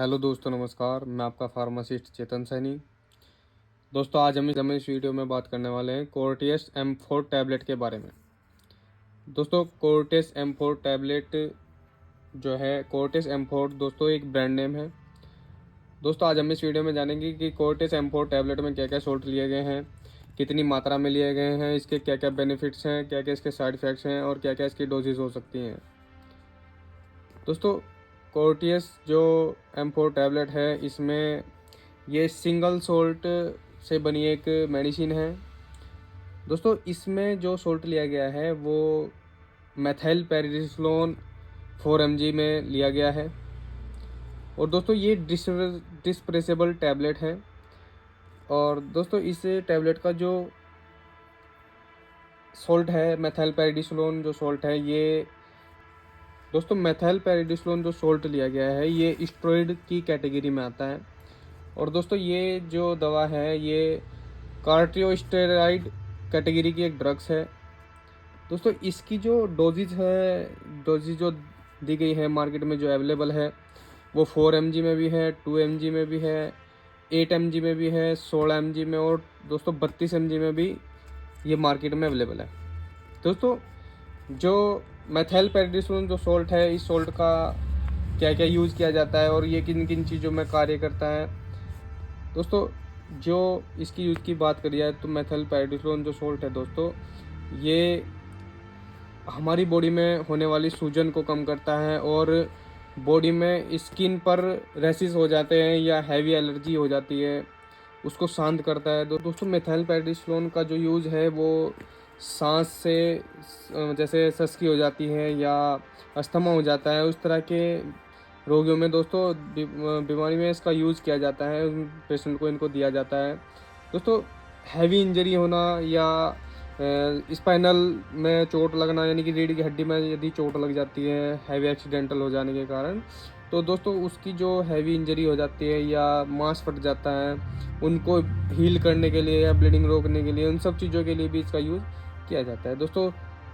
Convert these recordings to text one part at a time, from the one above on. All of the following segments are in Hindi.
हेलो दोस्तों, नमस्कार। मैं आपका फार्मासिस्ट चेतन सैनी। दोस्तों, आज हम इस वीडियो में बात करने वाले हैं कोर्टियस M4 टैबलेट के बारे में। दोस्तों, कोर्टियस M4 टैबलेट जो है, कोर्टियस M4 दोस्तों एक ब्रांड नेम है। दोस्तों, आज हम इस वीडियो में जानेंगे कि कोर्टियस M4 टैबलेट में क्या क्या सॉल्ट लिए गए हैं, कितनी मात्रा में लिए गए हैं, इसके क्या क्या बेनिफिट्स हैं, क्या क्या इसके साइड इफ़ेक्ट्स हैं और क्या क्या इसकी डोजेज हो सकती हैं। दोस्तों, कोर्टियस जो M4 टैबलेट है, इसमें ये सिंगल सोल्ट से बनी एक मेडिसिन है। दोस्तों, इसमें जो सोल्ट लिया गया है वो मेथाइल पैराडिसोलोन 4 mg में लिया गया है। और दोस्तों, ये डिस्प्रेसेबल टैबलेट है। और दोस्तों, इस टैबलेट का जो सोल्ट है, मेथाइल पैराडिसोलोन जो सोल्ट है, ये दोस्तों मेथाइल पैराडिसोलोन जो सोल्ट लिया गया है, ये स्टेरॉइड की कैटेगरी में आता है। और दोस्तों, ये जो दवा है, ये कार्टियोस्टेरॉइड कैटेगरी की एक ड्रग्स है। दोस्तों, इसकी जो डोजेज जो दी गई है मार्केट में जो अवेलेबल है, वो 4 mg में भी है, 2 mg में भी है, 8 mg में भी है, 16 mg में और दोस्तों 32 mg में भी ये मार्केट में अवेलेबल है। दोस्तों, जो मेथाइल पैराडिसोलोन जो सोल्ट है, इस सोल्ट का क्या क्या यूज़ किया जाता है और ये किन किन चीज़ों में कार्य करता है। दोस्तों, जो इसकी यूज़ की बात करी जाए तो मेथाइल पैराडिसोलोन जो सोल्ट है दोस्तों, ये हमारी बॉडी में होने वाली सूजन को कम करता है और बॉडी में स्किन पर रैशेस हो जाते हैं या हैवी एलर्जी हो जाती है, उसको शांत करता है। दोस्तों, मेथाइल पैराडिसोलोन का जो यूज़ है वो सांस से जैसे सस्की हो जाती है या अस्थमा हो जाता है, उस तरह के रोगियों में दोस्तों बीमारी में इसका यूज़ किया जाता है, उन पेशेंट को इनको दिया जाता है। दोस्तों, हैवी इंजरी होना या स्पाइनल में चोट लगना, यानी कि रीढ़ की हड्डी में यदि चोट लग जाती है हैवी एक्सीडेंटल हो जाने के कारण, तो दोस्तों उसकी जो हैवी इंजरी हो जाती है या मांस फट जाता है, उनको हील करने के लिए या ब्लीडिंग रोकने के लिए, उन सब चीज़ों के लिए भी इसका यूज़ किया जाता है। दोस्तों,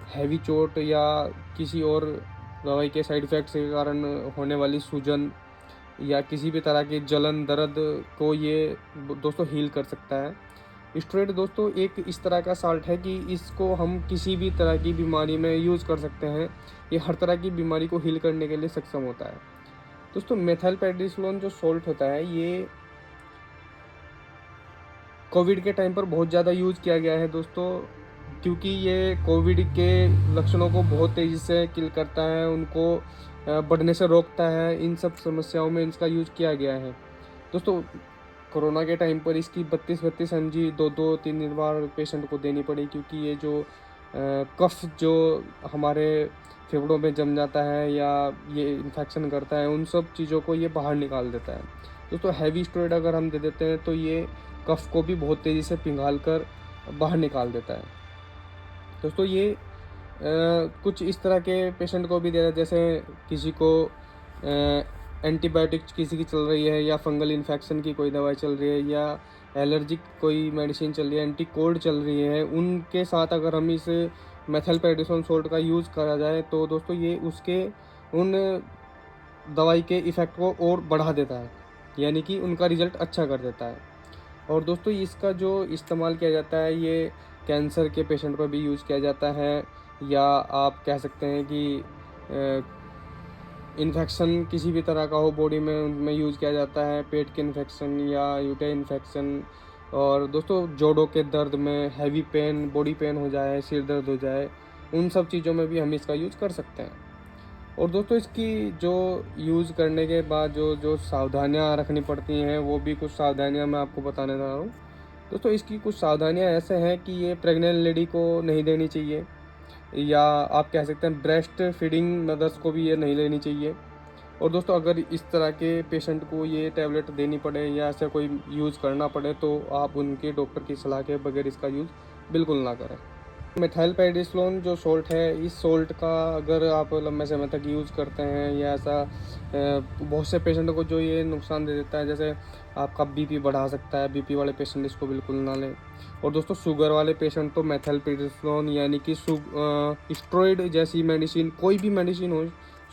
हैवी चोट या किसी और दवाई के साइड इफ़ेक्ट्स के कारण होने वाली सूजन या किसी भी तरह की जलन दर्द को ये दोस्तों हील कर सकता है। स्टेरॉइड दोस्तों एक इस तरह का साल्ट है कि इसको हम किसी भी तरह की बीमारी में यूज़ कर सकते हैं। ये हर तरह की बीमारी को हील करने के लिए सक्षम होता है। दोस्तों, मेथाइल पैराडिसोलोन जो सोल्ट होता है, ये कोविड के टाइम पर बहुत ज़्यादा यूज़ किया गया है दोस्तों, क्योंकि ये कोविड के लक्षणों को बहुत तेज़ी से किल करता है, उनको बढ़ने से रोकता है। इन सब समस्याओं में इसका यूज़ किया गया है। दोस्तों, कोरोना के टाइम पर इसकी 32 mg 2-3 बार पेशेंट को देनी पड़ी, क्योंकि ये जो कफ जो हमारे फेफड़ों में जम जाता है या ये इन्फेक्शन करता है, उन सब चीज़ों को ये बाहर निकाल देता है। दोस्तों, हैवी स्टेरॉइड अगर हम दे देते हैं तो ये कफ को भी बहुत तेज़ी से पिघाल कर बाहर निकाल देता है। दोस्तों, ये कुछ इस तरह के पेशेंट को भी दे रहा है, जैसे किसी को एंटीबायोटिक किसी की चल रही है या फंगल इन्फेक्शन की कोई दवाई चल रही है या एलर्जिक कोई मेडिसिन चल रही है, एंटी कोल्ड चल रही है, उनके साथ अगर हम इस मेथाइल पैराडिसोलोन सोल्ट का यूज़ करा जाए तो दोस्तों ये उसके उन दवाई के इफ़ेक्ट को और बढ़ा देता है, यानी कि उनका रिज़ल्ट अच्छा कर देता है। और दोस्तों, इसका जो इस्तेमाल किया जाता है, ये कैंसर के पेशेंट पर भी यूज़ किया जाता है, या आप कह सकते हैं कि इन्फेक्शन किसी भी तरह का हो बॉडी में, उनमें यूज़ किया जाता है, पेट के इन्फेक्शन या यूरिन इन्फेक्शन। और दोस्तों, जोड़ों के दर्द में, हैवी पेन, बॉडी पेन हो जाए, सिर दर्द हो जाए, उन सब चीज़ों में भी हम इसका यूज़ कर सकते हैं। और दोस्तों, इसकी जो यूज़ करने के बाद जो जो सावधानियाँ रखनी पड़ती हैं, वो भी कुछ सावधानियाँ मैं आपको बताने जा रहा हूँ। दोस्तों, इसकी कुछ सावधानियाँ ऐसे हैं कि ये प्रेग्नेंट लेडी को नहीं देनी चाहिए, या आप कह सकते हैं ब्रेस्ट फीडिंग मदर्स को भी ये नहीं लेनी चाहिए। और दोस्तों, अगर इस तरह के पेशेंट को ये टैबलेट देनी पड़े या ऐसा कोई यूज़ करना पड़े तो आप उनके डॉक्टर की सलाह के बगैर इसका यूज़ बिल्कुल ना करें। मेथाइल पैराडिसोलोन जो सोल्ट है, इस सोल्ट का अगर आप लंबे समय तक यूज़ करते हैं या ऐसा बहुत से पेशेंट को जो ये नुकसान दे देता है, जैसे आपका बीपी बढ़ा सकता है, बीपी वाले पेशेंट इसको बिल्कुल ना लें। और दोस्तों, शुगर वाले पेशेंट तो मेथाइल पैराडिसोलोन यानी कि स्टेरॉइड जैसी मेडिसिन, कोई भी मेडिसिन हो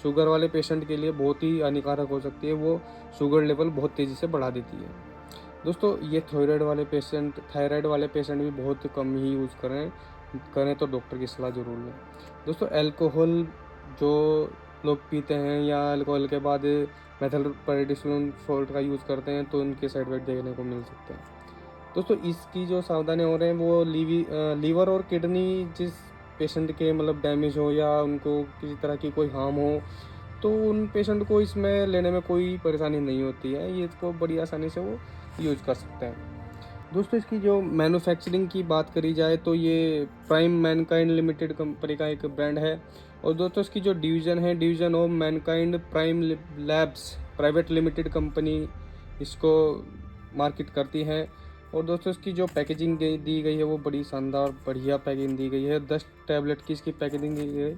शुगर वाले पेशेंट के लिए बहुत ही हानिकारक हो सकती है, वो शुगर लेवल बहुत तेज़ी से बढ़ा देती है। दोस्तों ये थायराइड वाले पेशेंट भी बहुत कम ही यूज़ करें तो डॉक्टर की सलाह ज़रूर लें। दोस्तों अल्कोहल जो लोग पीते हैं या अल्कोहल के बाद मेथिलपेराडिसोलोन सॉल्ट का यूज़ करते हैं तो उनके साइड इफेक्ट देखने को मिल सकते हैं। दोस्तों इसकी जो सावधानी हो रहे हैं वो लीवर और किडनी जिस पेशेंट के मतलब डैमेज हो या उनको किसी तरह की कोई हार्म हो, तो उन पेशेंट को इसमें लेने में कोई परेशानी नहीं होती है, ये इसको बड़ी आसानी से वो यूज़ कर सकते हैं। दोस्तों इसकी जो मैन्युफैक्चरिंग की बात करी जाए तो ये प्राइम मैनकाइंड लिमिटेड कंपनी का एक ब्रांड है। और दोस्तों इसकी जो division of Mankind prime labs private limited company इसको मार्केट करती है। और दोस्तों इसकी जो पैकेजिंग दी गई है वो बड़ी शानदार बढ़िया पैकेजिंग दी गई है। 10 टैबलेट की इसकी पैकेजिंग दी गई है।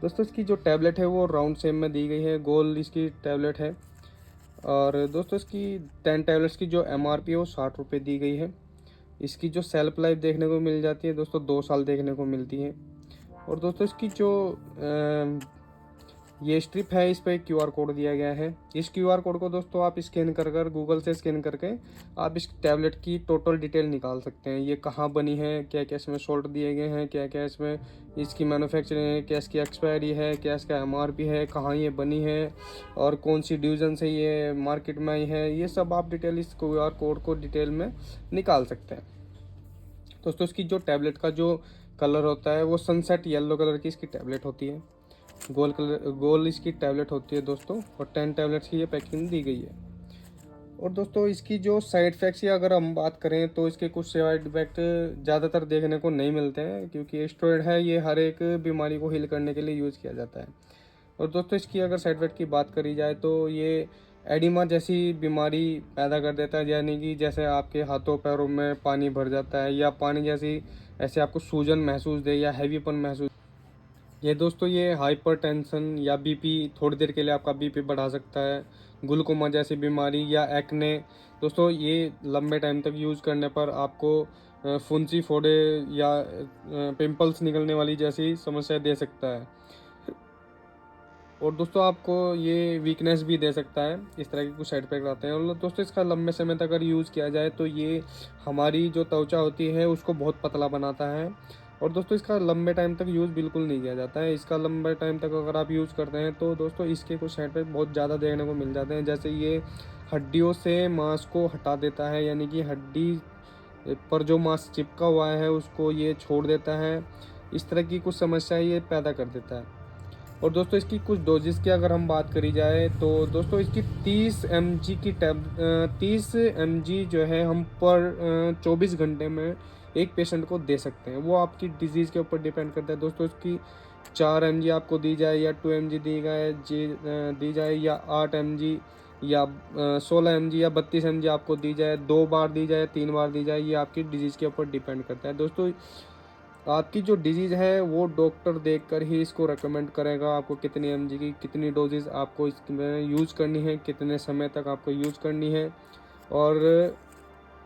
दोस्तों इसकी जो टैबलेट है वो राउंड शेप में दी गई है, गोल इसकी टैबलेट है। और दोस्तों इसकी 10 टैबलेट्स की जो MRP है वो 60 रुपये दी गई है। इसकी जो सेल्फ लाइफ देखने को मिल जाती है दोस्तों 2 साल देखने को मिलती है। और दोस्तों इसकी जो ये स्ट्रिप है इस पर QR कोड दिया गया है। इस QR कोड को दोस्तों आप स्कैन कर गूगल से स्कैन करके आप इस टैबलेट की टोटल डिटेल निकाल सकते हैं। ये कहाँ बनी है, क्या क्या इसमें सॉल्ट दिए गए हैं, क्या क्या इसमें इसकी मैन्युफैक्चरिंग है, क्या इसकी एक्सपायरी है, क्या इसका MRP है, कहाँ ये बनी है और कौन सी डिवीज़न से ये मार्केट में आई है, ये सब आप डिटेल इस QR कोड को डिटेल में निकाल सकते हैं। दोस्तों इसकी जो टैबलेट का जो कलर होता है वो सनसेट येलो कलर की इसकी टैबलेट होती है। गोल इसकी टैबलेट होती है दोस्तों। और 10 टैबलेट्स की ये पैकिंग दी गई है। और दोस्तों इसकी जो साइड इफ़ेक्ट्स की अगर हम बात करें तो इसके कुछ साइड इफेक्ट ज़्यादातर देखने को नहीं मिलते हैं, क्योंकि स्टेरॉइड है ये हर एक बीमारी को हील करने के लिए यूज़ किया जाता है। और दोस्तों इसकी अगर साइड इफेक्ट की बात करी जाए तो ये एडिमा जैसी बीमारी पैदा कर देता है, यानी कि जैसे आपके हाथों पैरों में पानी भर जाता है या पानी जैसी ऐसे आपको सूजन महसूस दे या हैवीपन महसूस। ये दोस्तों ये हाइपरटेंशन या BP थोड़ी देर के लिए आपका BP बढ़ा सकता है। ग्लूकोमा जैसी बीमारी या एक्ने दोस्तों ये लंबे टाइम तक यूज़ करने पर आपको फुंसी फोड़े या पिंपल्स निकलने वाली जैसी समस्या दे सकता है। और दोस्तों आपको ये वीकनेस भी दे सकता है। इस तरह के कुछ साइड इफेक्ट आते हैं। और दोस्तों इसका लंबे समय तक अगर यूज़ किया जाए तो ये हमारी जो त्वचा होती है उसको बहुत पतला बनाता है। और दोस्तों इसका लंबे टाइम तक यूज़ बिल्कुल नहीं किया जाता है। इसका लंबे टाइम तक अगर आप यूज़ करते हैं तो दोस्तों इसके कुछ साइड इफेक्ट बहुत ज़्यादा देखने को मिल जाते हैं। जैसे ये हड्डियों से मांस को हटा देता है, यानी कि हड्डी पर जो मांस चिपका हुआ है उसको ये छोड़ देता है। इस तरह की कुछ समस्याएं ये पैदा कर देता है। और दोस्तों इसकी कुछ डोजेस की अगर हम बात करी जाए तो दोस्तों इसकी 30 mg जो है हम पर 24 घंटे में एक पेशेंट को दे सकते हैं। वो आपकी डिजीज़ के ऊपर डिपेंड करता है। दोस्तों इसकी 4 mg आपको दी जाए या 2 mg दी जाए या 8 mg या 16 mg या 32 mg आपको दी जाए, 2 बार दी जाए, 3 बार दी जाए, ये आपकी डिजीज़ के ऊपर डिपेंड करता है। दोस्तों आपकी जो डिजीज़ है वो डॉक्टर देखकर ही इसको रेकमेंड करेगा आपको कितनी mg की कितनी डोजेज़ आपको इसमें यूज़ करनी है, कितने समय तक आपको यूज़ करनी है और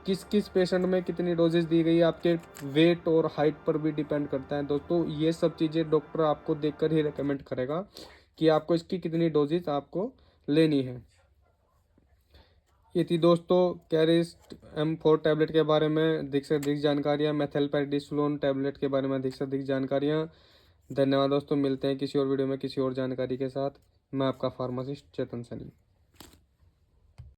किस किस पेशेंट में कितनी डोजेज़ दी गई है, आपके वेट और हाइट पर भी डिपेंड करता है। दोस्तों ये सब चीज़ें डॉक्टर आपको देखकर ही रेकमेंड करेगा कि आपको इसकी कितनी डोजेज़ आपको लेनी है। ये थी दोस्तों कैरिस्ट M4 टैबलेट के बारे में अधिक से अधिक जानकारियाँ, मेथिलपेराडिसोलोन टैबलेट के बारे में अधिक से अधिक जानकारियाँ। धन्यवाद दोस्तों, मिलते हैं किसी और वीडियो में किसी और जानकारी के साथ। मैं आपका फार्मासिस्ट चेतन सनी।